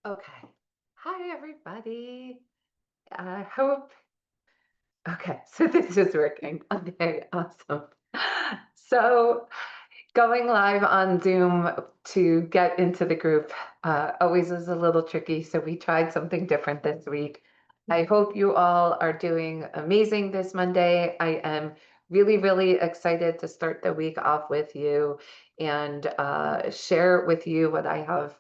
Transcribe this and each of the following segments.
Okay. Hi, everybody. I hope. Okay, so this is working. Okay, awesome. So, going live on Zoom to get into the group always is a little tricky. So, we tried something different this week. I hope you all are doing amazing this Monday. I am really, really excited to start the week off with you and share with you what I have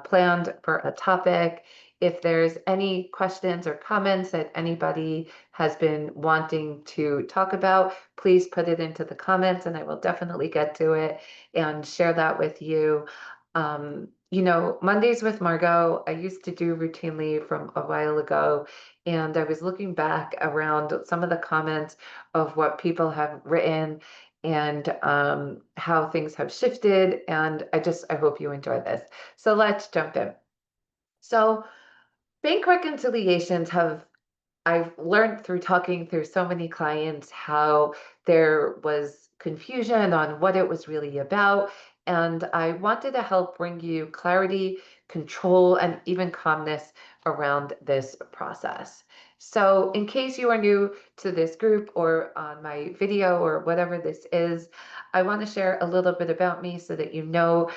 planned for a topic. If there's any questions or comments that anybody has been wanting to talk about, please put it into the comments and I will definitely get to it and share that with you. Mondays with Margot, I used to do routinely from a while ago, and I was looking back around some of the comments of what people have written and how things have shifted. And I hope you enjoy this. So let's jump in. So, bank reconciliations I've learned through talking through so many clients how there was confusion on what it was really about. And I wanted to help bring you clarity, control, and even calmness around this process. So, in case you are new to this group or on my video or whatever this is, I want to share a little bit about me so that you know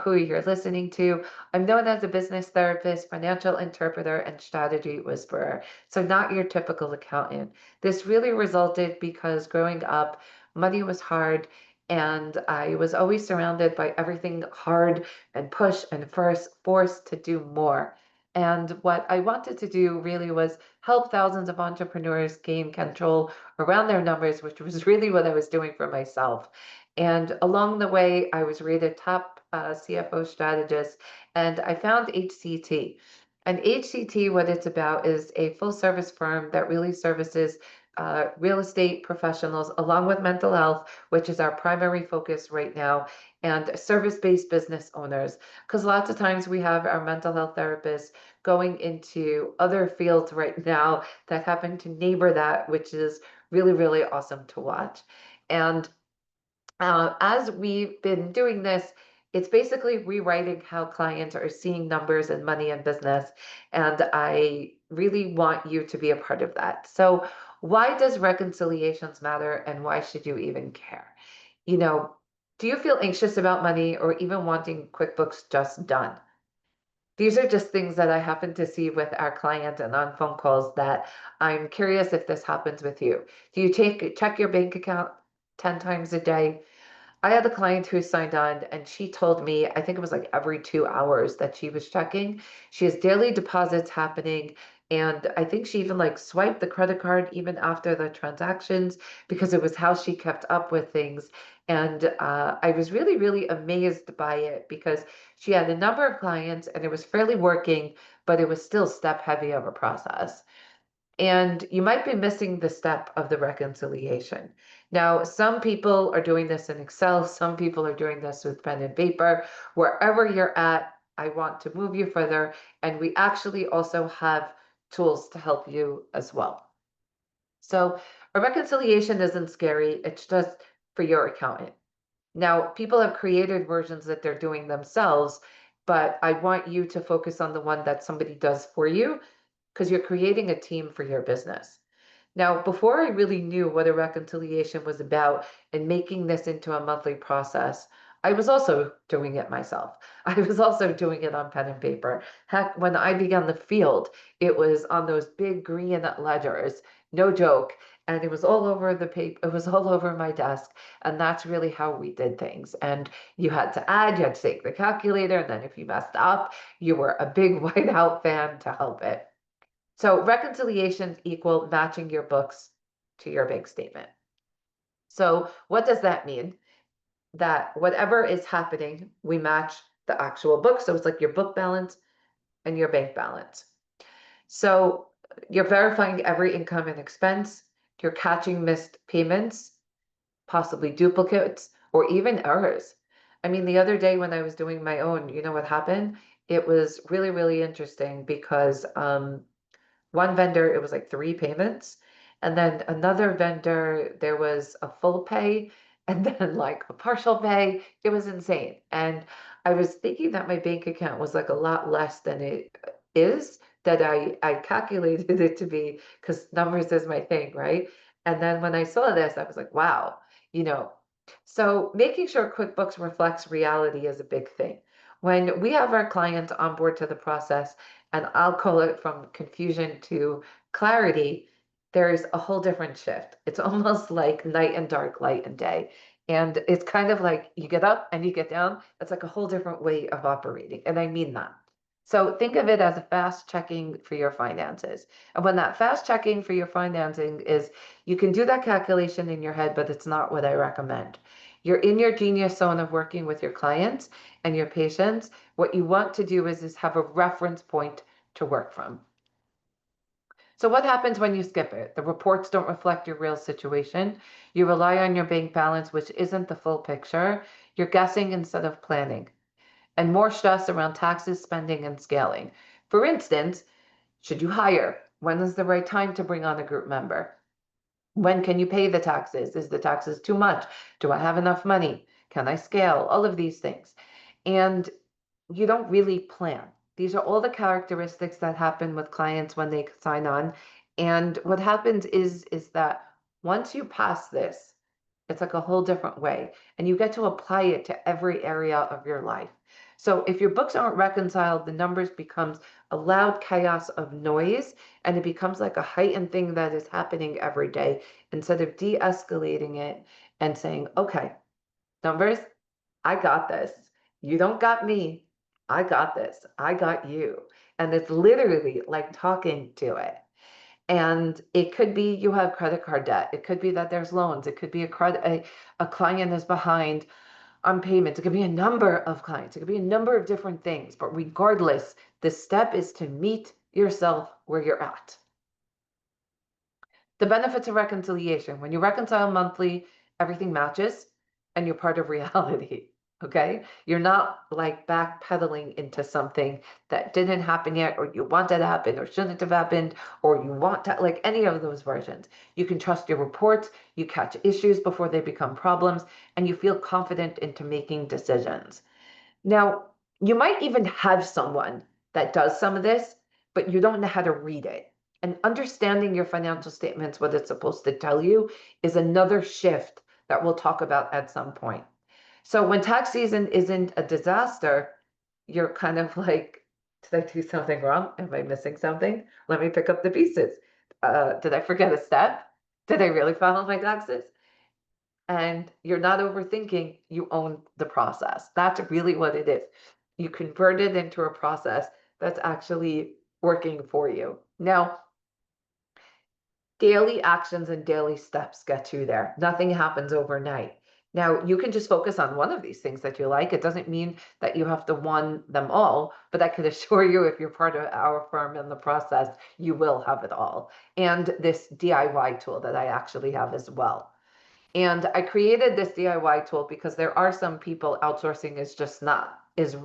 who you're listening to. I'm known as a business therapist, financial interpreter, and strategy whisperer. So not your typical accountant. This really resulted because growing up, money was hard and I was always surrounded by everything hard and push and forced to do more. And what I wanted to do really was help thousands of entrepreneurs gain control around their numbers, which was really what I was doing for myself. And along the way, I was rated top CFO strategist, and I found HCT. And HCT, what it's about is a full service firm that really services real estate professionals along with mental health, which is our primary focus right now, and service based business owners. Because lots of times we have our mental health therapists going into other fields right now that happen to neighbor that, which is really, really awesome to watch. And as we've been doing this, it's basically rewriting how clients are seeing numbers and money and business. And I really want you to be a part of that. So, why does reconciliations matter and why should you even care? You know, do you feel anxious about money or even wanting QuickBooks just done? These are just things that I happen to see with our clients and on phone calls that I'm curious if this happens with you. Do you check your bank account 10 times a day? I had a client who signed on and she told me, I think it was like every 2 hours that she was checking. She has daily deposits happening. And I think she even like swiped the credit card even after the transactions because it was how she kept up with things. And I was really, really amazed by it because she had a number of clients and it was fairly working, but it was still step heavy of a process. And you might be missing the step of the reconciliation. Now, some people are doing this in Excel, some people are doing this with pen and paper. Wherever you're at, I want to move you further. And we actually also have tools to help you as well. So, a reconciliation isn't scary, it's just for your accountant. Now, people have created versions that they're doing themselves, but I want you to focus on the one that somebody does for you because you're creating a team for your business. Now, before I really knew what a reconciliation was about and making this into a monthly process, I was also doing it myself. I was also doing it on pen and paper. Heck, when I began the field, it was on those big green ledgers, no joke. And it was all over the paper, it was all over my desk. And that's really how we did things. And you had to add, you had to take the calculator. And then if you messed up, you were a big whiteout fan to help it. So reconciliations equal matching your books to your bank statement. So what does that mean? That whatever is happening, we match the actual book. So it's like your book balance and your bank balance. So you're verifying every income and expense. You're catching missed payments, possibly duplicates, or even errors. I mean, the other day when I was doing my own, you know what happened? It was really, really interesting because one vendor, it was like three payments. And then another vendor, there was a full pay and then like a partial pay. It was insane. And I was thinking that my bank account was like a lot less than it is, that I calculated it to be, because numbers is my thing, right? And then when I saw this, I was like, wow, you know. So making sure QuickBooks reflects reality is a big thing. When we have our clients on board to the process, and I'll call it from confusion to clarity, there's a whole different shift. It's almost like night and dark, light and day. And it's kind of like you get up and you get down. It's like a whole different way of operating. And I mean that. So think of it as a fast checking for your finances. And when that fast checking for your financing is, you can do that calculation in your head, but it's not what I recommend. You're in your genius zone of working with your clients and your patients. What you want to do is have a reference point to work from. So what happens when you skip it? The reports don't reflect your real situation. You rely on your bank balance, which isn't the full picture. You're guessing instead of planning, and more stress around taxes, spending, and scaling. For instance, should you hire? When is the right time to bring on a group member? When can you pay the taxes? Is the taxes too much? Do I have enough money? Can I scale? All of these things. And you don't really plan. These are all the characteristics that happen with clients when they sign on. And what happens is that once you pass this, it's like a whole different way, and you get to apply it to every area of your life. So if your books aren't reconciled, the numbers becomes a loud chaos of noise, and it becomes like a heightened thing that is happening every day, instead of de-escalating it and saying, okay, numbers, I got this. You don't got me. I got this. I got you. And it's literally like talking to it. And it could be you have credit card debt. It could be that there's loans. It could be a client is behind on payments. It could be a number of clients. It could be a number of different things. But regardless, the step is to meet yourself where you're at. The benefits of reconciliation. When you reconcile monthly, everything matches and you're part of reality. Okay? You're not like backpedaling into something that didn't happen yet, or you want it to happen, or shouldn't have happened, or you want to, like any of those versions. You can trust your reports, you catch issues before they become problems, and you feel confident into making decisions. Now, you might even have someone that does some of this, but you don't know how to read it. And understanding your financial statements, what it's supposed to tell you, is another shift that we'll talk about at some point. So when tax season isn't a disaster, you're kind of like, did I do something wrong? Am I missing something? Let me pick up the pieces. Did I forget a step? Did I really file my taxes? And you're not overthinking, you own the process. That's really what it is. You convert it into a process that's actually working for you. Now, daily actions and daily steps get you there. Nothing happens overnight. Now, you can just focus on one of these things that you like. It doesn't mean that you have to want them all, but I can assure you, if you're part of our firm in the process, you will have it all. And this DIY tool that I actually have as well. And I created this DIY tool because there are some people outsourcing is just not is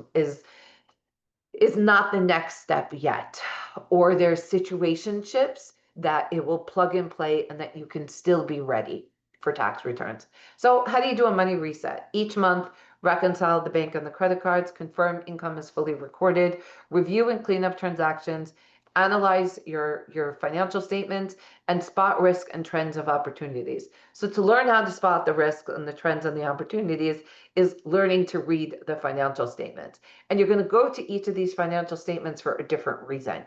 not the next step yet, or there's situationships that it will plug and play and that you can still be ready for tax returns. So how do you do a money reset? Each month, reconcile the bank and the credit cards, confirm income is fully recorded, review and clean up transactions, analyze your financial statements, and spot risk and trends of opportunities. So to learn how to spot the risk and the trends and the opportunities is learning to read the financial statements. And you're going to go to each of these financial statements for a different reason.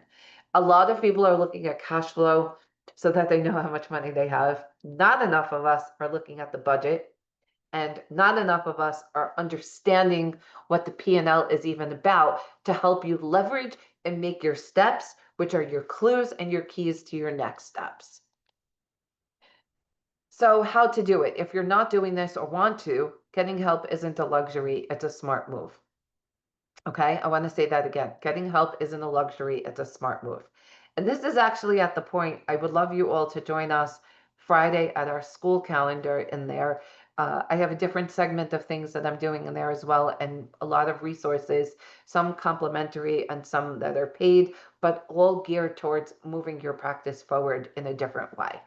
A lot of people are looking at cash flow so that they know how much money they have. Not enough of us are looking at the budget, and not enough of us are understanding what the P&L is even about to help you leverage and make your steps, which are your clues and your keys to your next steps. So how to do it? If you're not doing this or want to, getting help isn't a luxury, it's a smart move. Okay, I want to say that again. Getting help isn't a luxury, it's a smart move. And this is actually at the point I would love you all to join us Friday at our school calendar in there. I have a different segment of things that I'm doing in there as well, and a lot of resources, some complimentary and some that are paid, but all geared towards moving your practice forward in a different way.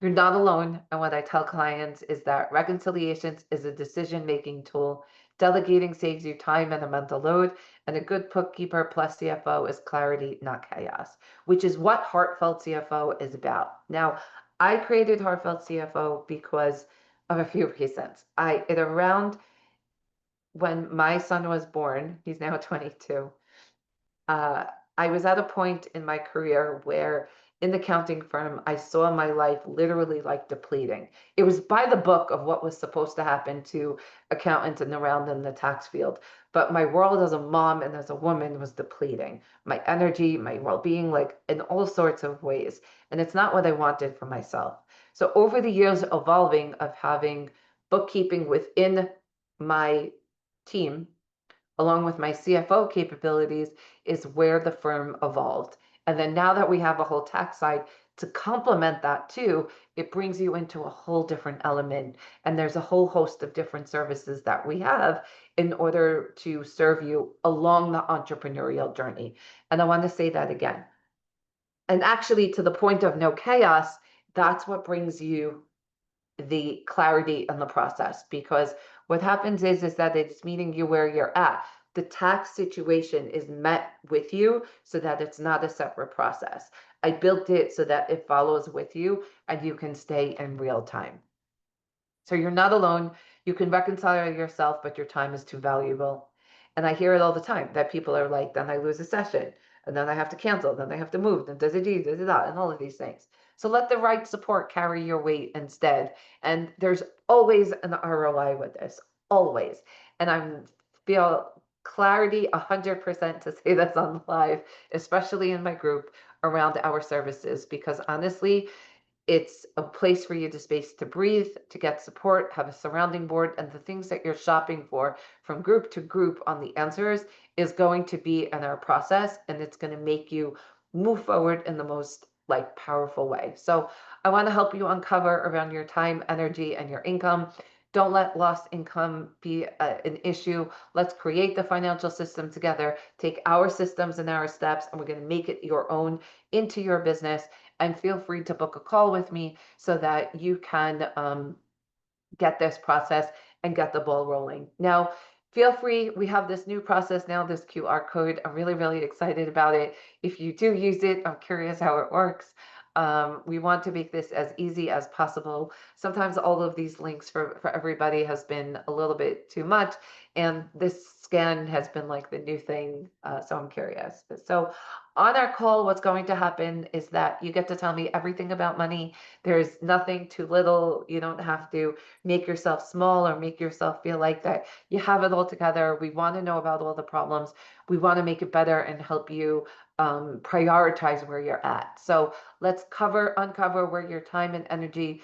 You're not alone. And what I tell clients is that reconciliations is a decision-making tool. Delegating saves you time and a mental load, and a good bookkeeper plus CFO is clarity, not chaos, which is what Heartfelt CFO is about. Now, I created Heartfelt CFO because of a few reasons. Around when my son was born, he's now 22, uh, I was at a point in my career where in the accounting firm, I saw my life literally like depleting. It was by the book of what was supposed to happen to accountants and around in the tax field. But my world as a mom and as a woman was depleting. My energy, my well-being, like in all sorts of ways. And it's not what I wanted for myself. So over the years evolving of having bookkeeping within my team, along with my CFO capabilities, is where the firm evolved. And then now that we have a whole tax side to complement that too, it brings you into a whole different element. And there's a whole host of different services that we have in order to serve you along the entrepreneurial journey. And I want to say that again. And actually, to the point of no chaos, that's what brings you the clarity in the process, because what happens is that it's meeting you where you're at. The tax situation is met with you so that it's not a separate process. I built it so that it follows with you and you can stay in real time. So you're not alone. You can reconcile yourself, but your time is too valuable. And I hear it all the time that people are like, then I lose a session, and then I have to cancel, then I have to move, and and all of these things. So let the right support carry your weight instead. And there's always an ROI with this, always. And I feel clarity 100% to say this on live, especially in my group around our services, because honestly, it's a place for you to space to breathe, to get support, have a surrounding board, and the things that you're shopping for from group to group on the answers is going to be in our process, and it's going to make you move forward in the most like powerful way. So I want to help you uncover around your time, energy, and your income. Don't let lost income be an issue. Let's create the financial system together, take our systems and our steps, and we're going to make it your own into your business. And feel free to book a call with me so that you can get this process and get the ball rolling. Now, feel free, we have this new process now, this QR code. I'm really, really excited about it. If you do use it, I'm curious how it works. We want to make this as easy as possible. Sometimes all of these links for everybody has been a little bit too much, and this scan has been like the new thing, so I'm curious. So on our call, what's going to happen is that you get to tell me everything about money. There's nothing too little. You don't have to make yourself small or make yourself feel like that you have it all together. We want to know about all the problems. We want to make it better and help you prioritize where you're at. So let's uncover where your time and energy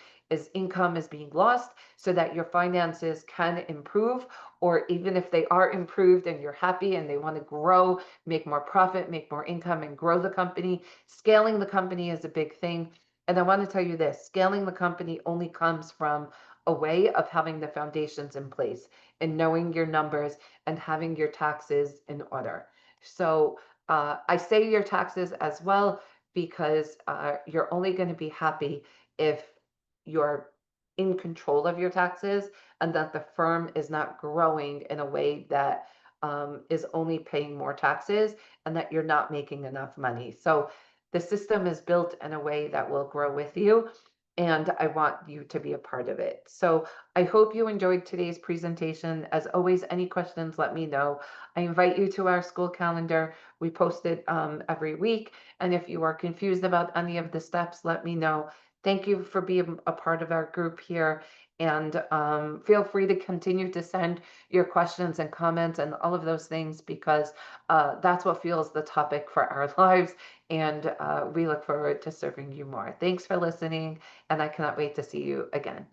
income is being lost so that your finances can improve, or even if they are improved and you're happy and they want to grow, make more profit, make more income, and grow the company. Scaling the company is a big thing. And I want to tell you this, scaling the company only comes from a way of having the foundations in place and knowing your numbers and having your taxes in order. So I say your taxes as well, because you're only going to be happy if you're in control of your taxes and that the firm is not growing in a way that is only paying more taxes and that you're not making enough money. So the system is built in a way that will grow with you, and I want you to be a part of it. So I hope you enjoyed today's presentation. As always, any questions, let me know. I invite you to our school calendar. We post it every week. And if you are confused about any of the steps, let me know. Thank you for being a part of our group here. And feel free to continue to send your questions and comments and all of those things, because that's what fuels the topic for our lives. And we look forward to serving you more. Thanks for listening, and I cannot wait to see you again.